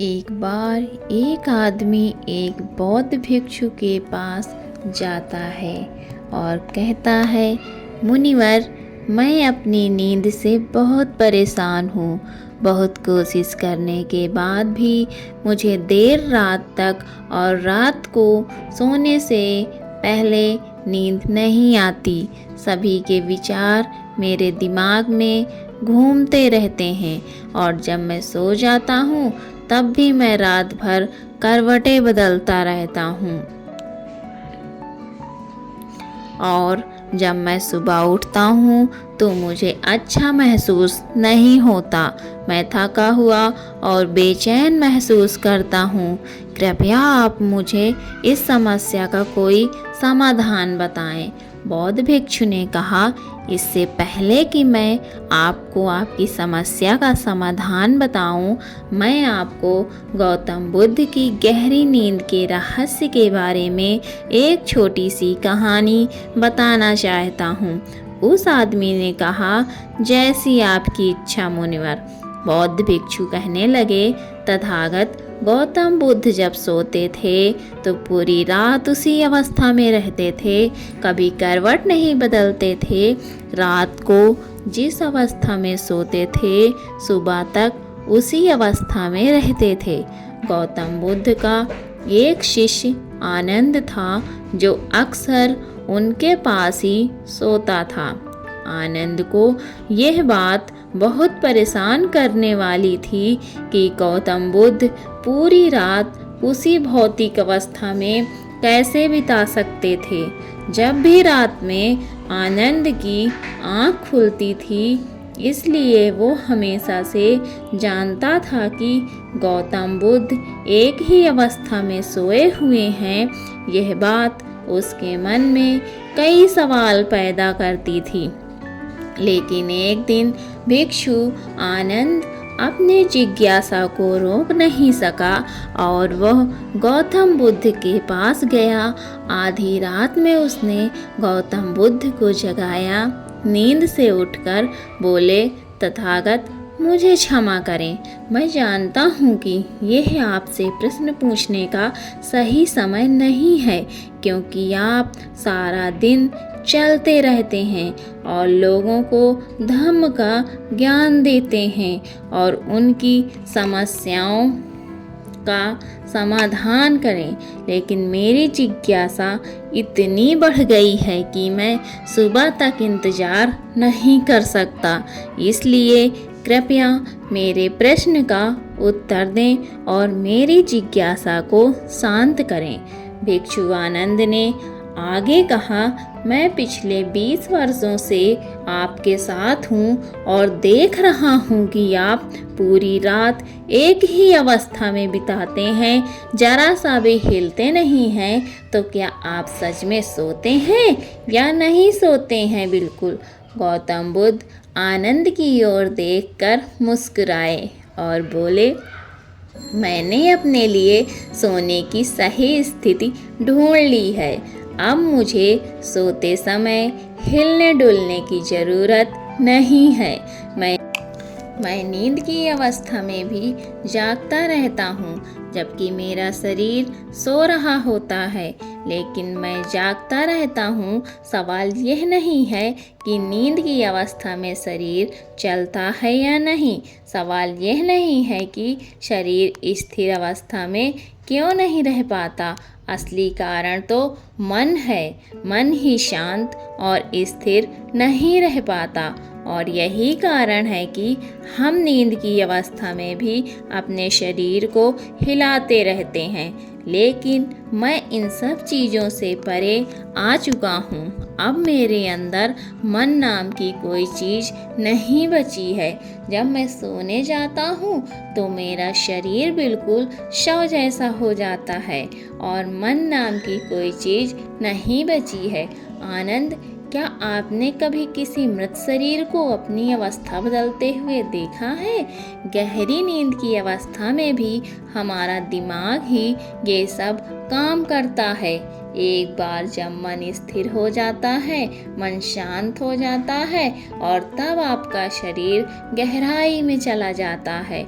एक बार एक आदमी एक बौद्ध भिक्षु के पास जाता है और कहता है, मुनिवर, मैं अपनी नींद से बहुत परेशान हूँ। बहुत कोशिश करने के बाद भी मुझे देर रात तक और रात को सोने से पहले नींद नहीं आती। सभी के विचार मेरे दिमाग में घूमते रहते हैं और जब मैं सो जाता हूँ तब भी मैं रात भर करवटें बदलता रहता हूँ और जब मैं सुबह उठता हूँ तो मुझे अच्छा महसूस नहीं होता। मैं थका हुआ और बेचैन महसूस करता हूँ। कृपया आप मुझे इस समस्या का कोई समाधान बताएं। बौद्ध भिक्षु ने कहा, इससे पहले कि मैं आपको आपकी समस्या का समाधान बताऊं, मैं आपको गौतम बुद्ध की गहरी नींद के रहस्य के बारे में एक छोटी सी कहानी बताना चाहता हूं। उस आदमी ने कहा, जैसी आपकी इच्छा मुनिवर। बौद्ध भिक्षु कहने लगे, तथागत गौतम बुद्ध जब सोते थे तो पूरी रात उसी अवस्था में रहते थे, कभी करवट नहीं बदलते थे। रात को जिस अवस्था में सोते थे सुबह तक उसी अवस्था में रहते थे। गौतम बुद्ध का एक शिष्य आनंद था जो अक्सर उनके पास ही सोता था। आनंद को यह बात बहुत परेशान करने वाली थी कि गौतम बुद्ध पूरी रात उसी भौतिक अवस्था में कैसे बिता सकते थे। जब भी रात में आनंद की आँख खुलती थी, इसलिए वो हमेशा से जानता था कि गौतम बुद्ध एक ही अवस्था में सोए हुए हैं। यह बात उसके मन में कई सवाल पैदा करती थी। लेकिन एक दिन भिक्षु आनंद अपने जिज्ञासा को रोक नहीं सका और वह गौतम बुद्ध के पास गया। आधी रात में उसने गौतम बुद्ध को जगाया। नींद से उठकर बोले, तथागत, मुझे क्षमा करें। मैं जानता हूँ कि यह आपसे प्रश्न पूछने का सही समय नहीं है, क्योंकि आप सारा दिन चलते रहते हैं और लोगों को धम्म का ज्ञान देते हैं और उनकी समस्याओं का समाधान करें। लेकिन मेरी जिज्ञासा इतनी बढ़ गई है कि मैं सुबह तक इंतजार नहीं कर सकता। इसलिए कृपया मेरे प्रश्न का उत्तर दें और मेरी जिज्ञासा को शांत करें। भिक्षु आनंद ने आगे कहा, मैं पिछले 20 वर्षों से आपके साथ हूँ और देख रहा हूँ कि आप पूरी रात एक ही अवस्था में बिताते हैं, जरा सा भी हिलते नहीं हैं। तो क्या आप सच में सोते हैं या नहीं सोते हैं? बिल्कुल। गौतम बुद्ध आनंद की ओर देखकर मुस्कुराए और बोले, मैंने अपने लिए सोने की सही स्थिति ढूंढ ली है। अब मुझे सोते समय हिलने डुलने की ज़रूरत नहीं है। मैं नींद की अवस्था में भी जागता रहता हूँ, जबकि मेरा शरीर सो रहा होता है, लेकिन मैं जागता रहता हूँ। सवाल यह नहीं है कि नींद की अवस्था में शरीर चलता है या नहीं। सवाल यह नहीं है कि शरीर स्थिर अवस्था में क्यों नहीं रह पाता। असली कारण तो मन है। मन ही शांत और स्थिर नहीं रह पाता और यही कारण है कि हम नींद की अवस्था में भी अपने शरीर को हिलाते रहते हैं। लेकिन मैं इन सब चीज़ों से परे आ चुका हूँ। अब मेरे अंदर मन नाम की कोई चीज़ नहीं बची है। जब मैं सोने जाता हूँ तो मेरा शरीर बिल्कुल शव जैसा हो जाता है और मन नाम की कोई चीज़ नहीं बची है। आनंद, क्या आपने कभी किसी मृत शरीर को अपनी अवस्था बदलते हुए देखा है? गहरी नींद की अवस्था में भी हमारा दिमाग ही ये सब काम करता है। एक बार जब मन स्थिर हो जाता है, मन शांत हो जाता है और तब आपका शरीर गहराई में चला जाता है।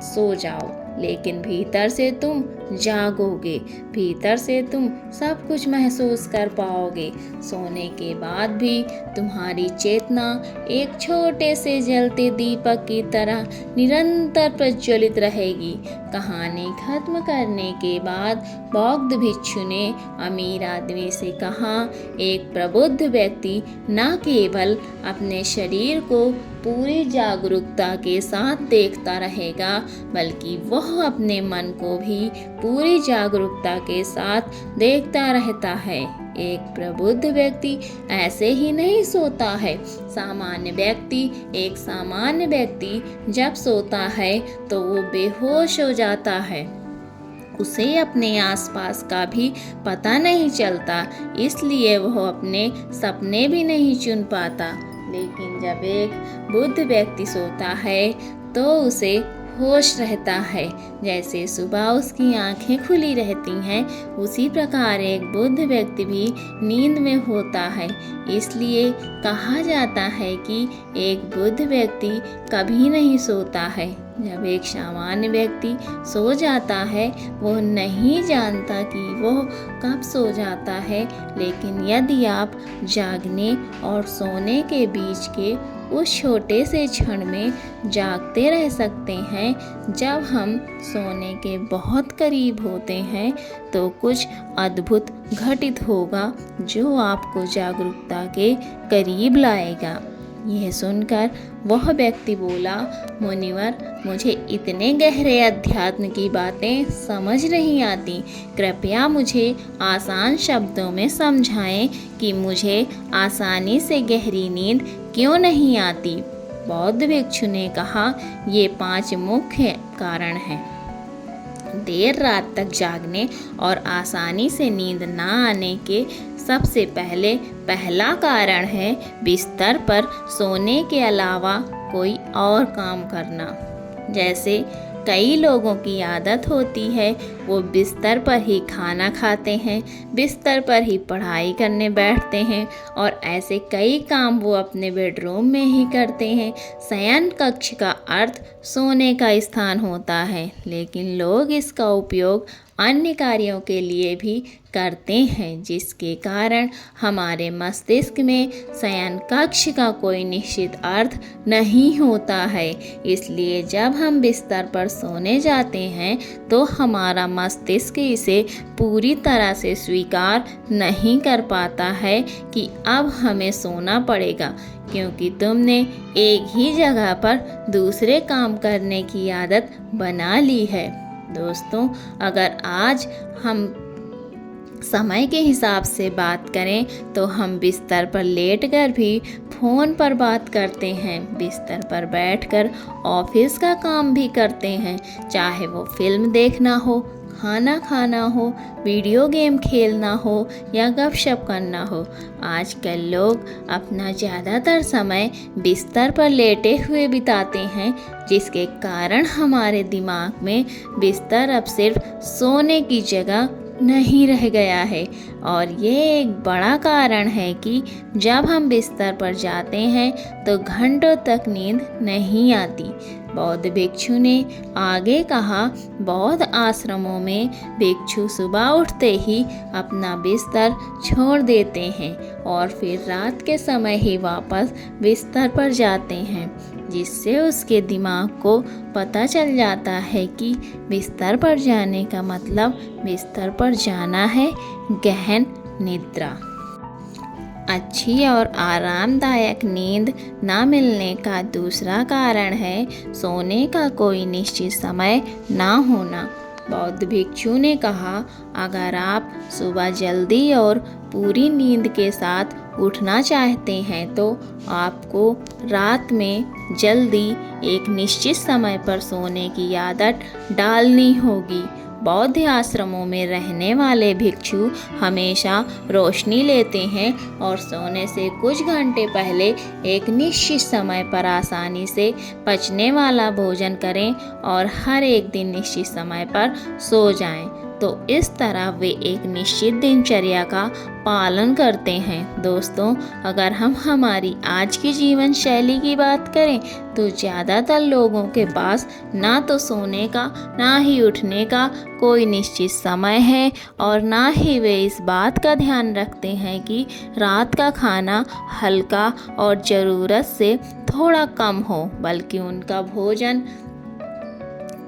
सो जाओ। लेकिन भीतर से तुम जागोगे, भीतर से तुम सब कुछ महसूस कर पाओगे। सोने के बाद भी तुम्हारी चेतना एक छोटे से जलते दीपक की तरह निरंतर प्रज्वलित रहेगी। कहानी खत्म करने के बाद बौद्ध भिक्षु ने अमीर आदमी से कहा, एक प्रबुद्ध व्यक्ति न केवल अपने शरीर को पूरी जागरूकता के साथ देखता रहेगा, बल्कि वह अपने मन को भी पूरी जागरूकता के साथ देखता रहता है। एक प्रबुद्ध व्यक्ति ऐसे ही नहीं सोता है। एक सामान्य व्यक्ति जब सोता है तो वो बेहोश हो जाता है, उसे अपने आसपास का भी पता नहीं चलता, इसलिए वह अपने सपने भी नहीं चुन पाता। लेकिन जब एक बुद्ध व्यक्ति सोता है तो उसे होश रहता है। जैसे सुबह उसकी आंखें खुली रहती हैं, उसी प्रकार एक बुद्ध व्यक्ति भी नींद में होता है। इसलिए कहा जाता है कि एक बुद्ध व्यक्ति कभी नहीं सोता है। जब एक सामान्य व्यक्ति सो जाता है, वह नहीं जानता कि वह कब सो जाता है। लेकिन यदि आप जागने और सोने के बीच के उस छोटे से क्षण में जागते रह सकते हैं, जब हम सोने के बहुत करीब होते हैं, तो कुछ अद्भुत घटित होगा जो आपको जागरूकता के करीब लाएगा। यह सुनकर वह व्यक्ति बोला, मुनिवर, मुझे इतने गहरे अध्यात्म की बातें समझ नहीं आती। कृपया मुझे आसान शब्दों में समझाएं कि मुझे आसानी से गहरी नींद क्यों नहीं आती। बौद्ध भिक्षु ने कहा, ये 5 मुख्य कारण हैं। देर रात तक जागने और आसानी से नींद ना आने के सबसे पहला कारण है बिस्तर पर सोने के अलावा कोई और काम करना। जैसे कई लोगों की आदत होती है, वो बिस्तर पर ही खाना खाते हैं, बिस्तर पर ही पढ़ाई करने बैठते हैं और ऐसे कई काम वो अपने बेडरूम में ही करते हैं। शयन कक्ष का अर्थ सोने का स्थान होता है, लेकिन लोग इसका उपयोग अन्य कार्यों के लिए भी करते हैं, जिसके कारण हमारे मस्तिष्क में शयन कक्ष का कोई निश्चित अर्थ नहीं होता है। इसलिए जब हम बिस्तर पर सोने जाते हैं तो हमारा मस्तिष्क इसे पूरी तरह से स्वीकार नहीं कर पाता है कि अब हमें सोना पड़ेगा, क्योंकि तुमने एक ही जगह पर दूसरे काम करने की आदत बना ली है। दोस्तों, अगर आज हम समय के हिसाब से बात करें तो हम बिस्तर पर लेटकर भी फ़ोन पर बात करते हैं, बिस्तर पर बैठकर ऑफिस का काम भी करते हैं, चाहे वो फिल्म देखना हो, खाना खाना हो, वीडियो गेम खेलना हो या गपशप करना हो। आजकल लोग अपना ज़्यादातर समय बिस्तर पर लेटे हुए बिताते हैं, जिसके कारण हमारे दिमाग में बिस्तर अब सिर्फ सोने की जगह नहीं रह गया है। और ये एक बड़ा कारण है कि जब हम बिस्तर पर जाते हैं तो घंटों तक नींद नहीं आती। बौद्ध भिक्षु ने आगे कहा, बौद्ध आश्रमों में भिक्षु सुबह उठते ही अपना बिस्तर छोड़ देते हैं और फिर रात के समय ही वापस बिस्तर पर जाते हैं, जिससे उसके दिमाग को पता चल जाता है कि बिस्तर पर जाने का मतलब बिस्तर पर जाना है गहन निद्रा। अच्छी और आरामदायक नींद ना मिलने का दूसरा कारण है सोने का कोई निश्चित समय ना होना। बौद्ध भिक्षु ने कहा, अगर आप सुबह जल्दी और पूरी नींद के साथ उठना चाहते हैं तो आपको रात में जल्दी एक निश्चित समय पर सोने की आदत डालनी होगी। बौद्ध आश्रमों में रहने वाले भिक्षु हमेशा रोशनी लेते हैं और सोने से कुछ घंटे पहले एक निश्चित समय पर आसानी से पचने वाला भोजन करें और हर एक दिन निश्चित समय पर सो जाएं। तो इस तरह वे एक निश्चित दिनचर्या का पालन करते हैं। दोस्तों, अगर हम हमारी आज की जीवन शैली की बात करें तो ज़्यादातर लोगों के पास ना तो सोने का ना ही उठने का कोई निश्चित समय है और ना ही वे इस बात का ध्यान रखते हैं कि रात का खाना हल्का और ज़रूरत से थोड़ा कम हो, बल्कि उनका भोजन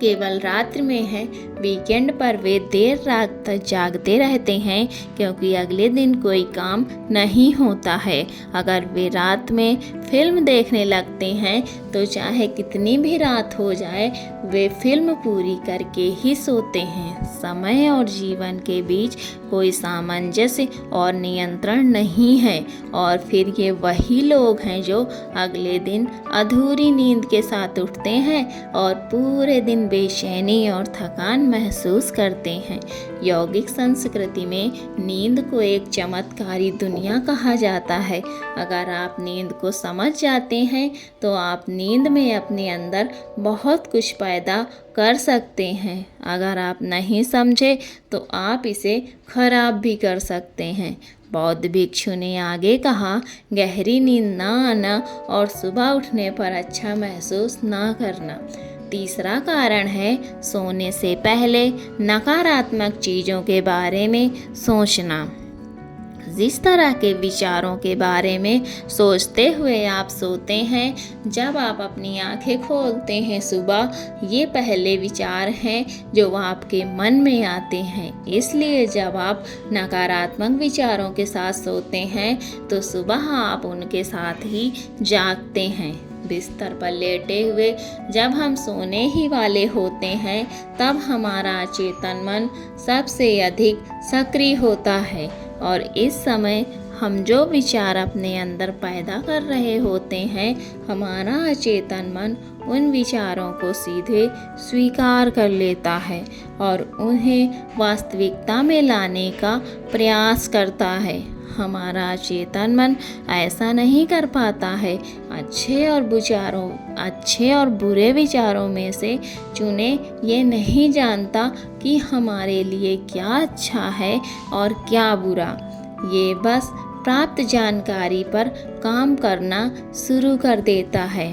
केवल रात्रि में है। वीकेंड पर वे देर रात तक जागते रहते हैं क्योंकि अगले दिन कोई काम नहीं होता है। अगर वे रात में फिल्म देखने लगते हैं तो चाहे कितनी भी रात हो जाए वे फिल्म पूरी करके ही सोते हैं। समय और जीवन के बीच कोई सामंजस्य और नियंत्रण नहीं है और फिर ये वही लोग हैं जो अगले दिन अधूरी नींद के साथ उठते हैं और पूरे दिन बेचैनी और थकान महसूस करते हैं। यौगिक संस्कृति में नींद को एक चमत्कारी दुनिया कहा जाता है। अगर आप नींद को समझ जाते हैं तो आप नींद में अपने अंदर बहुत कुछ पैदा कर सकते हैं। अगर आप नहीं समझे तो आप इसे खराब भी कर सकते हैं। बौद्ध भिक्षु ने आगे कहा, गहरी नींद ना आना और सुबह उठने पर अच्छा महसूस ना करना। तीसरा कारण है सोने से पहले नकारात्मक चीज़ों के बारे में सोचना। जिस तरह के विचारों के बारे में सोचते हुए आप सोते हैं, जब आप अपनी आंखें खोलते हैं सुबह, ये पहले विचार हैं जो आपके मन में आते हैं। इसलिए जब आप नकारात्मक विचारों के साथ सोते हैं तो सुबह आप उनके साथ ही जागते हैं। बिस्तर पर लेटे हुए जब हम सोने ही वाले होते हैं तब हमारा अचेतन मन सबसे अधिक सक्रिय होता है और इस समय हम जो विचार अपने अंदर पैदा कर रहे होते हैं, हमारा अचेतन मन उन विचारों को सीधे स्वीकार कर लेता है और उन्हें वास्तविकता में लाने का प्रयास करता है। हमारा अचेतन मन ऐसा नहीं कर पाता है। अच्छे और बुरे विचारों में से चुने ये नहीं जानता कि हमारे लिए क्या अच्छा है और क्या बुरा। ये बस प्राप्त जानकारी पर काम करना शुरू कर देता है।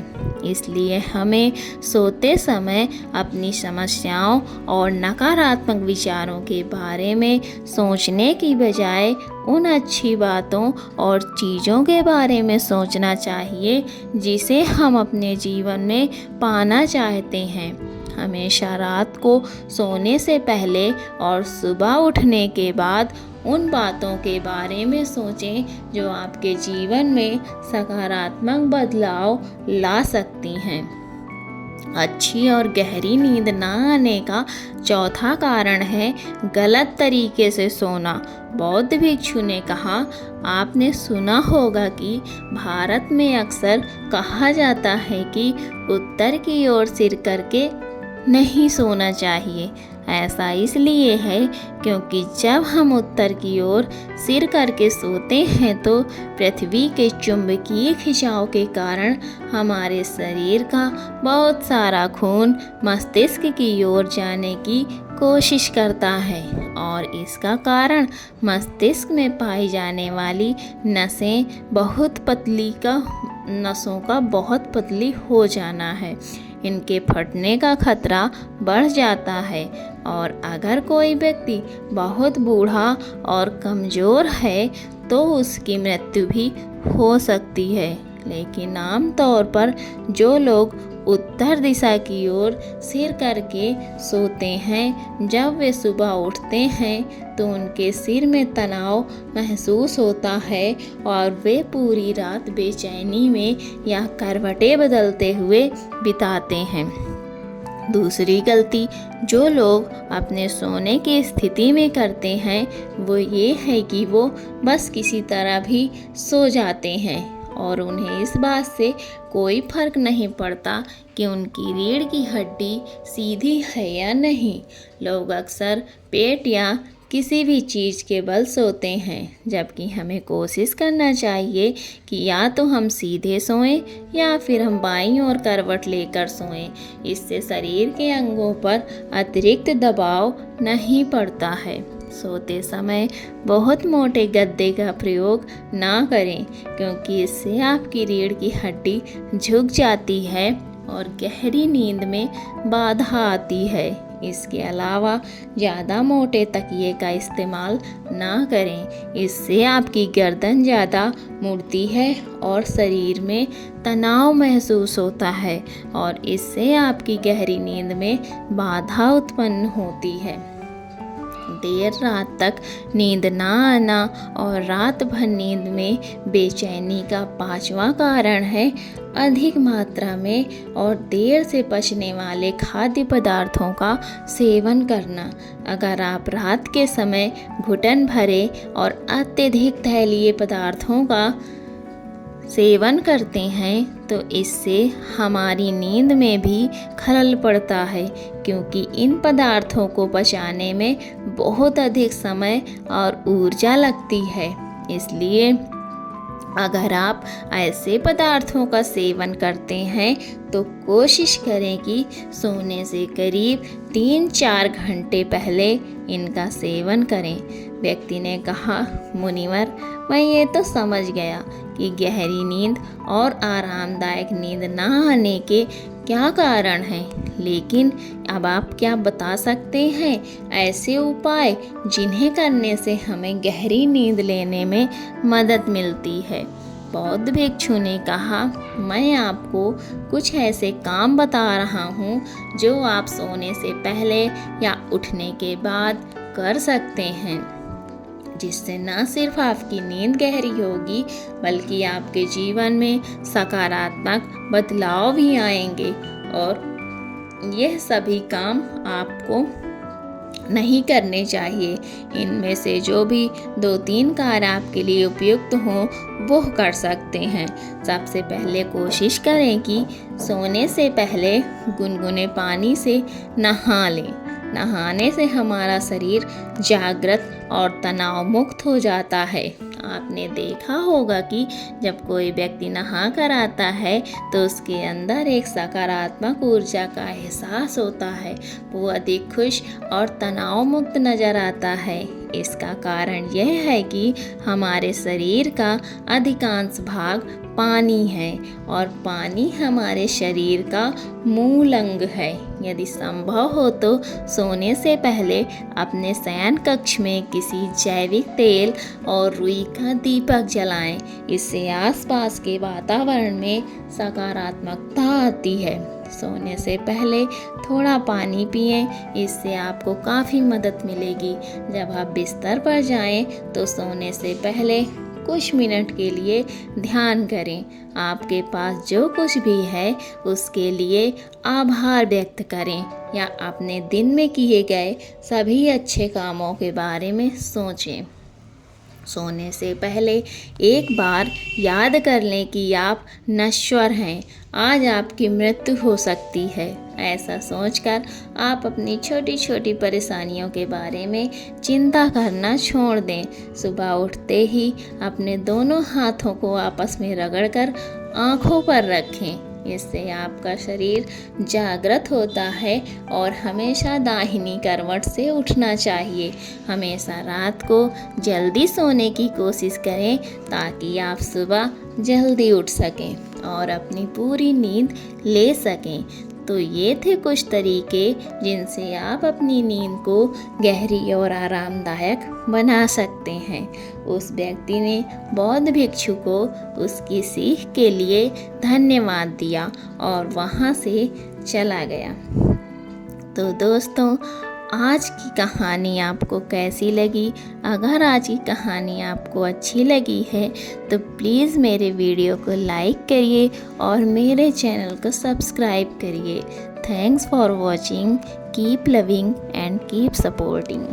इसलिए हमें सोते समय अपनी समस्याओं और नकारात्मक विचारों के बारे में सोचने की बजाय उन अच्छी बातों और चीज़ों के बारे में सोचना चाहिए जिसे हम अपने जीवन में पाना चाहते हैं। हमेशा रात को सोने से पहले और सुबह उठने के बाद उन बातों के बारे में सोचें जो आपके जीवन में सकारात्मक बदलाव ला सकती हैं। अच्छी और गहरी नींद ना आने का चौथा कारण है गलत तरीके से सोना। बौद्ध भिक्षु ने कहा, आपने सुना होगा कि भारत में अक्सर कहा जाता है कि उत्तर की ओर सिर करके नहीं सोना चाहिए। ऐसा इसलिए है क्योंकि जब हम उत्तर की ओर सिर करके सोते हैं तो पृथ्वी के चुंबकीय खिंचाव के कारण हमारे शरीर का बहुत सारा खून मस्तिष्क की ओर जाने की कोशिश करता है और इसका कारण मस्तिष्क में पाई जाने वाली नसों का बहुत पतली हो जाना है। इनके फटने का खतरा बढ़ जाता है और अगर कोई व्यक्ति बहुत बूढ़ा और कमज़ोर है तो उसकी मृत्यु भी हो सकती है। लेकिन आमतौर पर जो लोग उत्तर दिशा की ओर सिर करके सोते हैं, जब वे सुबह उठते हैं तो उनके सिर में तनाव महसूस होता है और वे पूरी रात बेचैनी में या करवटें बदलते हुए बिताते हैं। दूसरी गलती जो लोग अपने सोने की स्थिति में करते हैं वो ये है कि वो बस किसी तरह भी सो जाते हैं और उन्हें इस बात से कोई फर्क नहीं पड़ता कि उनकी रीढ़ की हड्डी सीधी है या नहीं। लोग अक्सर पेट या किसी भी चीज़ के बल सोते हैं, जबकि हमें कोशिश करना चाहिए कि या तो हम सीधे सोएं या फिर हम बाईं ओर करवट लेकर सोएं। इससे शरीर के अंगों पर अतिरिक्त दबाव नहीं पड़ता है। सोते समय बहुत मोटे गद्दे का प्रयोग ना करें, क्योंकि इससे आपकी रीढ़ की हड्डी झुक जाती है और गहरी नींद में बाधा आती है। इसके अलावा ज़्यादा मोटे तकिए का इस्तेमाल ना करें, इससे आपकी गर्दन ज़्यादा मुड़ती है और शरीर में तनाव महसूस होता है और इससे आपकी गहरी नींद में बाधा उत्पन्न होती है। देर रात तक नींद ना आना और रात भर नींद में बेचैनी का 5वां कारण है अधिक मात्रा में और देर से पचने वाले खाद्य पदार्थों का सेवन करना। अगर आप रात के समय घुटन भरे और अत्यधिक तैलीय पदार्थों का सेवन करते हैं तो इससे हमारी नींद में भी खलल पड़ता है, क्योंकि इन पदार्थों को पचाने में बहुत अधिक समय और ऊर्जा लगती है। इसलिए अगर आप ऐसे पदार्थों का सेवन करते हैं तो कोशिश करें कि सोने से करीब 3-4 घंटे पहले इनका सेवन करें। व्यक्ति ने कहा, मुनिवर, मैं ये तो समझ गया कि गहरी नींद और आरामदायक नींद ना आने के क्या कारण हैं, लेकिन अब आप क्या बता सकते हैं ऐसे उपाय जिन्हें करने से हमें गहरी नींद लेने में मदद मिलती है। बौद्ध भिक्षु ने कहा, मैं आपको कुछ ऐसे काम बता रहा हूँ जो आप सोने से पहले या उठने के बाद कर सकते हैं, जिससे न सिर्फ आपकी नींद गहरी होगी बल्कि आपके जीवन में सकारात्मक बदलाव भी आएंगे। और यह सभी काम आपको नहीं करने चाहिए। इनमें से जो भी 2-3 कार्य आपके लिए उपयुक्त हों वो कर सकते हैं। सबसे पहले कोशिश करें कि सोने से पहले गुनगुने पानी से नहा लें। नहाने से हमारा शरीर जागृत और तनाव मुक्त हो जाता है। आपने देखा होगा कि जब कोई व्यक्ति नहा कर आता है तो उसके अंदर एक सकारात्मक ऊर्जा का एहसास होता है। वो अधिक खुश और तनाव मुक्त नज़र आता है। इसका कारण यह है कि हमारे शरीर का अधिकांश भाग पानी है और पानी हमारे शरीर का मूल अंग है। यदि संभव हो तो सोने से पहले अपने शयन कक्ष में किसी जैविक तेल और रुई का दीपक जलाएं। इससे आसपास के वातावरण में सकारात्मकता आती है। सोने से पहले थोड़ा पानी पिएं, इससे आपको काफ़ी मदद मिलेगी। जब आप बिस्तर पर जाएं तो सोने से पहले कुछ मिनट के लिए ध्यान करें। आपके पास जो कुछ भी है उसके लिए आभार व्यक्त करें या अपने दिन में किए गए सभी अच्छे कामों के बारे में सोचें। सोने से पहले एक बार याद कर लें कि आप नश्वर हैं, आज आपकी मृत्यु हो सकती है। ऐसा सोचकर आप अपनी छोटी छोटी परेशानियों के बारे में चिंता करना छोड़ दें। सुबह उठते ही अपने दोनों हाथों को आपस में रगड़कर आँखों पर रखें। इससे आपका शरीर जागृत होता है और हमेशा दाहिनी करवट से उठना चाहिए। हमेशा रात को जल्दी सोने की कोशिश करें ताकि आप सुबह जल्दी उठ सकें और अपनी पूरी नींद ले सकें। तो ये थे कुछ तरीके जिनसे आप अपनी नींद को गहरी और आरामदायक बना सकते हैं। उस व्यक्ति ने बौद्ध भिक्षु को उसकी सीख के लिए धन्यवाद दिया और वहाँ से चला गया। तो दोस्तों, आज की कहानी आपको कैसी लगी? अगर आज की कहानी आपको अच्छी लगी है तो प्लीज़ मेरे वीडियो को लाइक करिए और मेरे चैनल को सब्सक्राइब करिए। Thanks for watching. Keep loving and keep supporting.